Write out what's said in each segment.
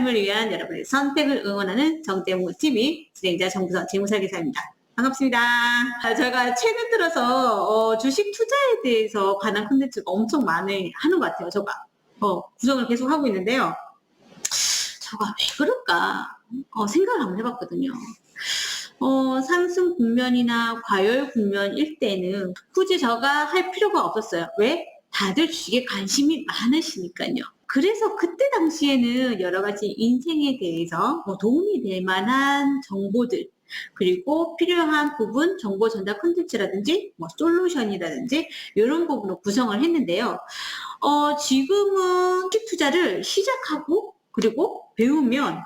삶을 위한 여러분의 선택을 응원하는 정재무 TV 진행자 정부선 재무설계사입니다. 반갑습니다. 제가 최근 들어서 주식 투자에 대해서 관한 콘텐츠가 엄청 많이 하는 것 같아요. 제가 구성을 계속 하고 있는데요. 제가 왜 그럴까 생각을 한번 해봤거든요. 상승 국면이나 과열 국면일 때는 굳이 제가 할 필요가 없었어요. 왜? 다들 주식에 관심이 많으시니까요. 그래서 그때 당시에는 여러 가지 인생에 대해서 도움이 될 만한 정보들, 그리고 필요한 부분 정보 전달 콘텐츠라든지 솔루션이라든지 이런 부분으로 구성을 했는데요. 지금은 주식 투자를 시작하고 그리고 배우면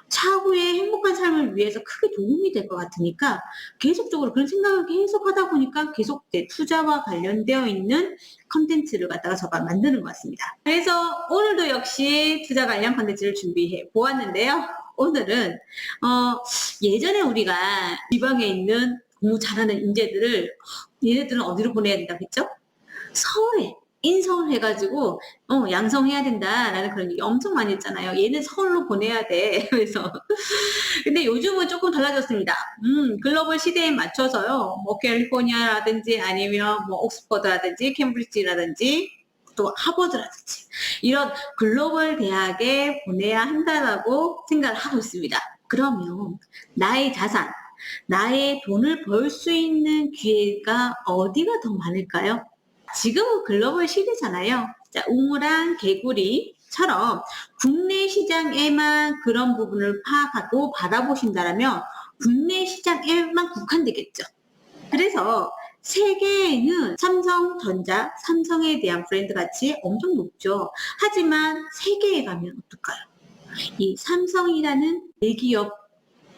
차후에 행복한 삶을 위해서 크게 도움이 될 것 같으니까 계속적으로 그런 생각을 계속 하다 보니까 계속 투자와 관련되어 있는 컨텐츠를 갖다가 제가 만드는 것 같습니다. 그래서 오늘도 역시 투자 관련 컨텐츠를 준비해 보았는데요. 오늘은 예전에 우리가 지방에 있는 공부 잘하는 인재들을 얘네들은 어디로 보내야 된다고 했죠? 서울에 인서울 해가지고 양성해야 된다라는 그런 얘기 엄청 많이 했잖아요. 얘는 서울로 보내야 돼. 그래서 근데 요즘은 조금 달라졌습니다. 글로벌 시대에 맞춰서요. 캘리포니아라든지 아니면 옥스퍼드라든지 캠브리지라든지 또 하버드라든지 이런 글로벌 대학에 보내야 한다라고 생각을 하고 있습니다. 그러면 나의 자산, 나의 돈을 벌 수 있는 기회가 어디가 더 많을까요? 지금은 글로벌 시대잖아요. 자, 우물안 개구리처럼 국내 시장에만 그런 부분을 파악하고 바라보신다면 국내 시장에만 국한되겠죠. 그래서 세계에는 삼성전자, 삼성에 대한 브랜드 가치 엄청 높죠. 하지만 세계에 가면 어떨까요? 이 삼성이라는 대기업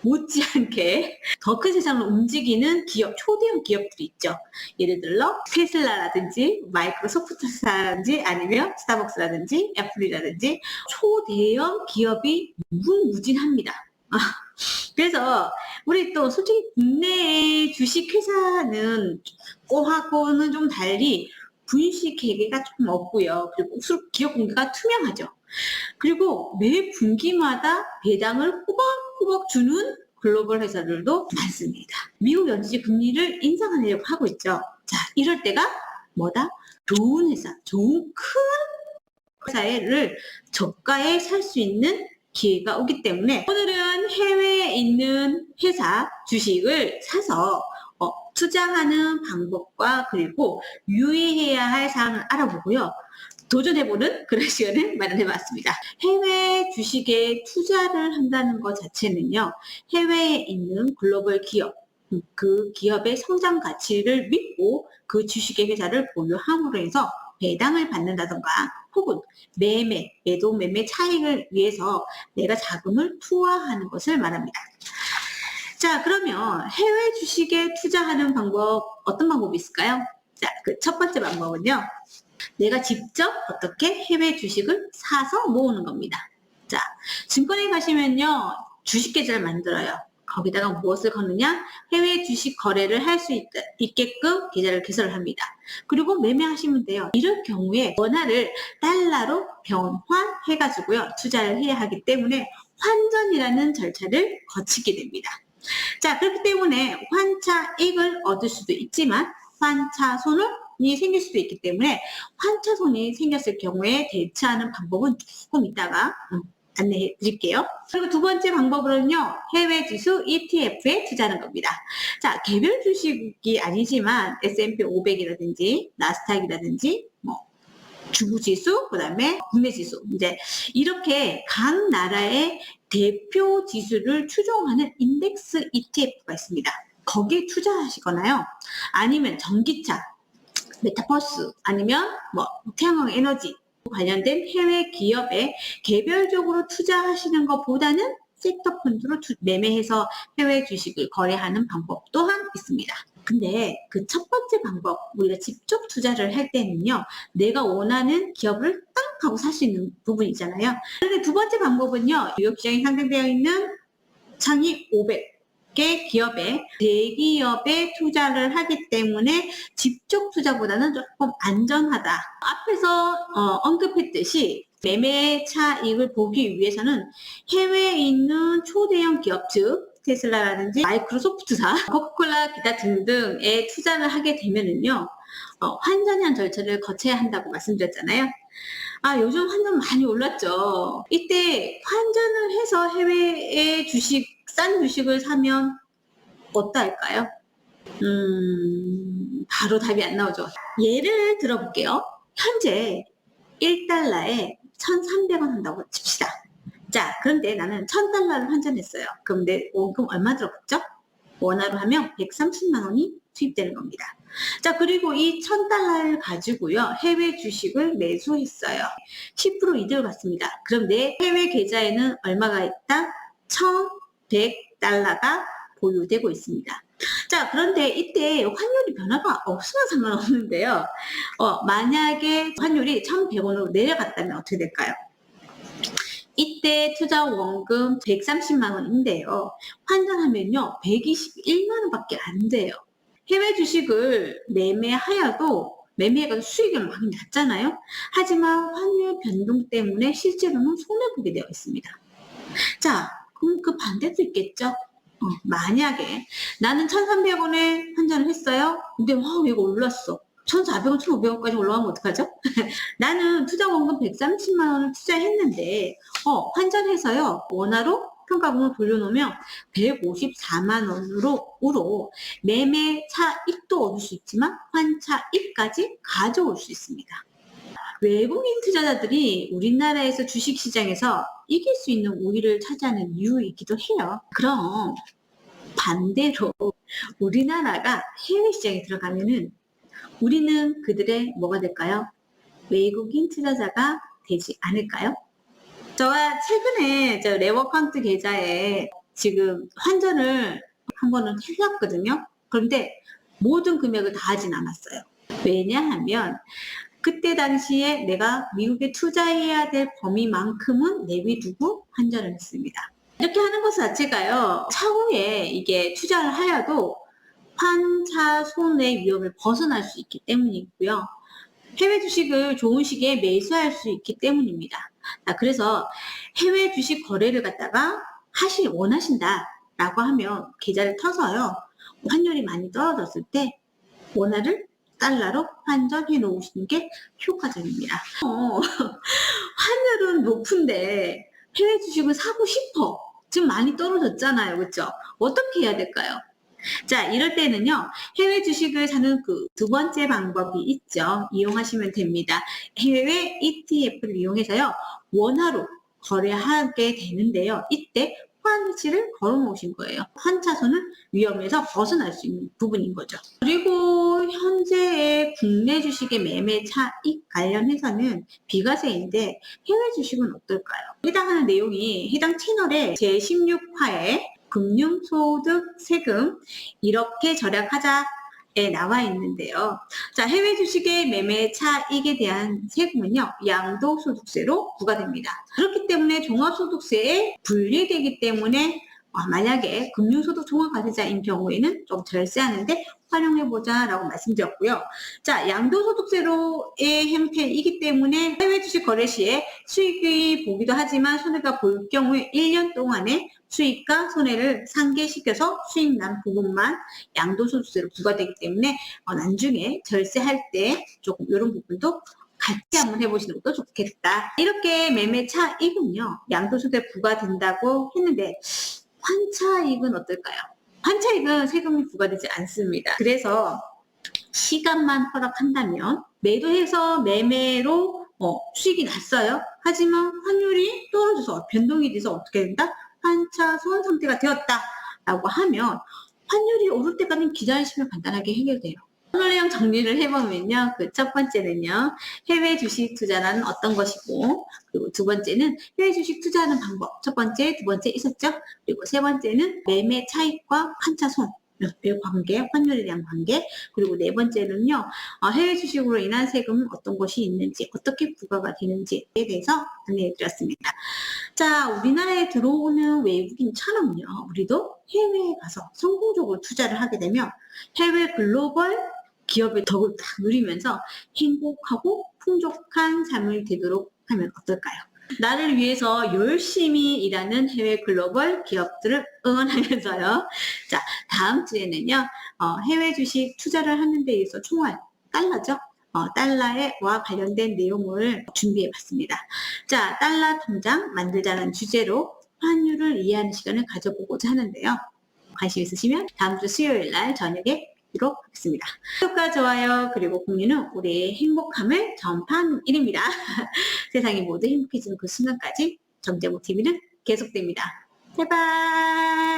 못지않게 더 큰 세상을 움직이는 기업, 초대형 기업들이 있죠. 예를 들어 테슬라라든지 마이크로소프트라든지 아니면 스타벅스라든지 애플이라든지 초대형 기업이 무궁무진합니다. 그래서 우리 또 솔직히 국내의 주식회사는 하고는 좀 달리 분식 계획가 조금 없고요. 그리고 기업 공개가 투명하죠. 그리고 매 분기마다 배당을 호박호박 주는 글로벌 회사들도 많습니다. 미국 연준이 금리를 인상하려고 하고 있죠. 자, 이럴 때가 뭐다? 좋은 회사, 좋은 큰 회사를 저가에 살 수 있는 기회가 오기 때문에 오늘은 해외에 있는 회사 주식을 사서 투자하는 방법과 그리고 유의해야 할 사항을 알아보고요. 도전해보는 그런 시간을 마련해봤습니다. 해외 주식에 투자를 한다는 것 자체는요. 해외에 있는 글로벌 기업, 그 기업의 성장 가치를 믿고 그 주식의 회사를 보유함으로 해서 배당을 받는다던가 혹은 매도 매매 차익을 위해서 내가 자금을 투하하는 것을 말합니다. 자, 그러면 해외 주식에 투자하는 방법, 어떤 방법이 있을까요? 자, 그 첫 번째 방법은요. 내가 직접 어떻게 해외 주식을 사서 모으는 겁니다. 자, 증권에 가시면요. 주식 계좌를 만들어요. 거기다가 무엇을 거느냐? 해외 주식 거래를 할 수 있게끔 계좌를 개설을 합니다. 그리고 매매하시면 돼요. 이럴 경우에 원화를 달러로 변환해가지고요. 투자를 해야 하기 때문에 환전이라는 절차를 거치게 됩니다. 자, 그렇기 때문에 환차익을 얻을 수도 있지만 환차손이 생길 수도 있기 때문에 환차손이 생겼을 경우에 대처하는 방법은 조금 이따가 안내해 드릴게요. 그리고 두 번째 방법으로는요. 해외 지수 ETF에 투자하는 겁니다. 자, 개별 주식이 아니지만 S&P 500이라든지 나스닥이라든지 중국 지수, 그다음에 국내 지수, 이제 이렇게 각 나라의 대표 지수를 추종하는 인덱스 ETF가 있습니다. 거기에 투자하시거나요. 아니면 전기차, 메타버스, 아니면 태양광 에너지 관련된 해외 기업에 개별적으로 투자하시는 것보다는 섹터 펀드로 매매해서 해외 주식을 거래하는 방법 또한 있습니다. 근데 그 첫 번째 방법, 우리가 직접 투자를 할 때는요, 내가 원하는 기업을 땅 하고 살 수 있는 부분이잖아요. 그런데 두 번째 방법은요, 뉴욕 시장에 상장되어 있는 상위 500 개 기업에, 대기업에 투자를 하기 때문에 직접 투자보다는 조금 안전하다. 앞에서 언급했듯이 매매 차익을 보기 위해서는 해외에 있는 초대형 기업, 즉 테슬라라든지 마이크로소프트사, 코카콜라 기타 등등에 투자를 하게 되면은요, 환전형 절차를 거쳐야 한다고 말씀드렸잖아요. 요즘 환전 많이 올랐죠. 이때 환전을 해서 해외에 싼 주식을 사면 어떨까요? 바로 답이 안 나오죠. 예를 들어볼게요. 현재 1달러에 1,300원 한다고 칩시다. 자, 그런데 나는 1,000달러를 환전했어요. 그럼 내 원금 얼마 들어갔죠? 원화로 하면 130만 원이 투입되는 겁니다. 자, 그리고 이 1,000달러를 가지고요, 해외 주식을 매수했어요. 10% 이득을 받습니다. 그럼 내 해외 계좌에는 얼마가 있다? 1,100달러가 보유되고 있습니다. 자, 그런데 이때 환율이 변화가 없으면 상관없는데요. 만약에 환율이 1,100원으로 내려갔다면 어떻게 될까요? 이때 투자 원금 130만 원인데요. 환전하면요, 121만 원밖에 안 돼요. 해외 주식을 매매하여도 매매가 수익이 많이 났잖아요. 하지만 환율 변동 때문에 실제로는 손해보게 되어 있습니다. 자, 그럼 그 반대도 있겠죠? 만약에 나는 1,300원에 환전을 했어요. 근데 이거 올랐어. 1,400원, 1,500원까지 올라가면 어떡하죠? 나는 투자 원금 130만 원을 투자했는데 환전해서요, 원화로 평가금을 돌려놓으면 154만 원으로 매매 차익도 얻을 수 있지만 환차익까지 가져올 수 있습니다. 외국인 투자자들이 우리나라에서 주식시장에서 이길 수 있는 우위를 차지하는 이유이기도 해요. 그럼 반대로 우리나라가 해외 시장에 들어가면은 우리는 그들의 뭐가 될까요? 외국인 투자자가 되지 않을까요? 제가 최근에 레버카운트 계좌에 지금 환전을 한 번은 해놨거든요. 그런데 모든 금액을 다 하진 않았어요. 왜냐하면 그때 당시에 내가 미국에 투자해야 될 범위만큼은 내비두고 환전을 했습니다. 이렇게 하는 것 자체가요, 차후에 이게 투자를 하여도 환차 손의 위험을 벗어날 수 있기 때문이고요. 해외 주식을 좋은 시기에 매수할 수 있기 때문입니다. 그래서 해외 주식 거래를 갖다가 원하신다라고 하면 계좌를 터서요, 환율이 많이 떨어졌을 때 원화를 달러로 환전해 놓으시는 게 효과적입니다. 환율은 높은데 해외 주식을 사고 싶어. 지금 많이 떨어졌잖아요. 그렇죠? 어떻게 해야 될까요? 자, 이럴 때는요, 해외 주식을 사는 그 두 번째 방법이 있죠. 이용하시면 됩니다. 해외 ETF를 이용해서요, 원화로 거래하게 되는데요. 이때 환치를 걸어 놓으신 거예요. 환차손을 위험에서 벗어날 수 있는 부분인 거죠. 그리고 현재의 국내 주식의 매매 차익 관련해서는 비과세인데 해외 주식은 어떨까요? 해당하는 내용이 해당 채널의 제16화에 금융소득 세금 이렇게 절약하자에 나와 있는데요. 자, 해외 주식의 매매 차익에 대한 세금은요, 양도소득세로 부과됩니다. 그렇기 때문에 종합소득세에 분리되기 때문에 만약에 금융소득 종합과세자인 경우에는 좀 절세하는데 활용해보자 라고 말씀드렸고요. 자, 양도소득세로의 형태이기 때문에 해외 주식 거래 시에 수익이 보기도 하지만 손해가 볼 경우에 1년 동안에 수익과 손해를 상계시켜서 수익 난 부분만 양도소득세로 부과되기 때문에 나중에 절세할 때 조금 이런 부분도 같이 한번 해보시는 것도 좋겠다. 이렇게 매매 차익은요, 양도소득세 부과된다고 했는데 환차익은 어떨까요? 환차익은 세금이 부과되지 않습니다. 그래서 시간만 허락한다면 매도해서 매매로 수익이 났어요. 하지만 환율이 떨어져서 변동이 돼서 어떻게 된다? 환차손 상태가 되었다라고 하면 환율이 오를 때까지 기다리시면 간단하게 해결돼요. 오늘 내용 정리를 해보면요. 그 첫 번째는요, 해외 주식 투자는 어떤 것이고, 그리고 두 번째는 해외 주식 투자하는 방법. 첫 번째, 두 번째 있었죠? 그리고 세 번째는 매매 차익과 환차손. 외국 관계, 환율에 대한 관계, 그리고 네 번째는요, 해외 주식으로 인한 세금 어떤 것이 있는지, 어떻게 부과가 되는지에 대해서 안내해 드렸습니다. 자, 우리나라에 들어오는 외국인처럼요, 우리도 해외에 가서 성공적으로 투자를 하게 되면 해외 글로벌 기업의 덕을 다 누리면서 행복하고 풍족한 삶을 되도록 하면 어떨까요? 나를 위해서 열심히 일하는 해외 글로벌 기업들을 응원하면서요. 자, 다음 주에는요, 해외 주식 투자를 하는 데 있어서 총알, 달러죠? 달러와 관련된 내용을 준비해 봤습니다. 자, 달러 통장 만들자는 주제로 환율을 이해하는 시간을 가져보고자 하는데요. 관심 있으시면 다음 주 수요일 날 저녁에 뵙도록 하겠습니다. 구독과 좋아요 그리고 공유는 우리의 행복함을 전파하는 일입니다. 세상이 모두 행복해지는 그 순간까지 정재모 TV는 계속됩니다. 제발.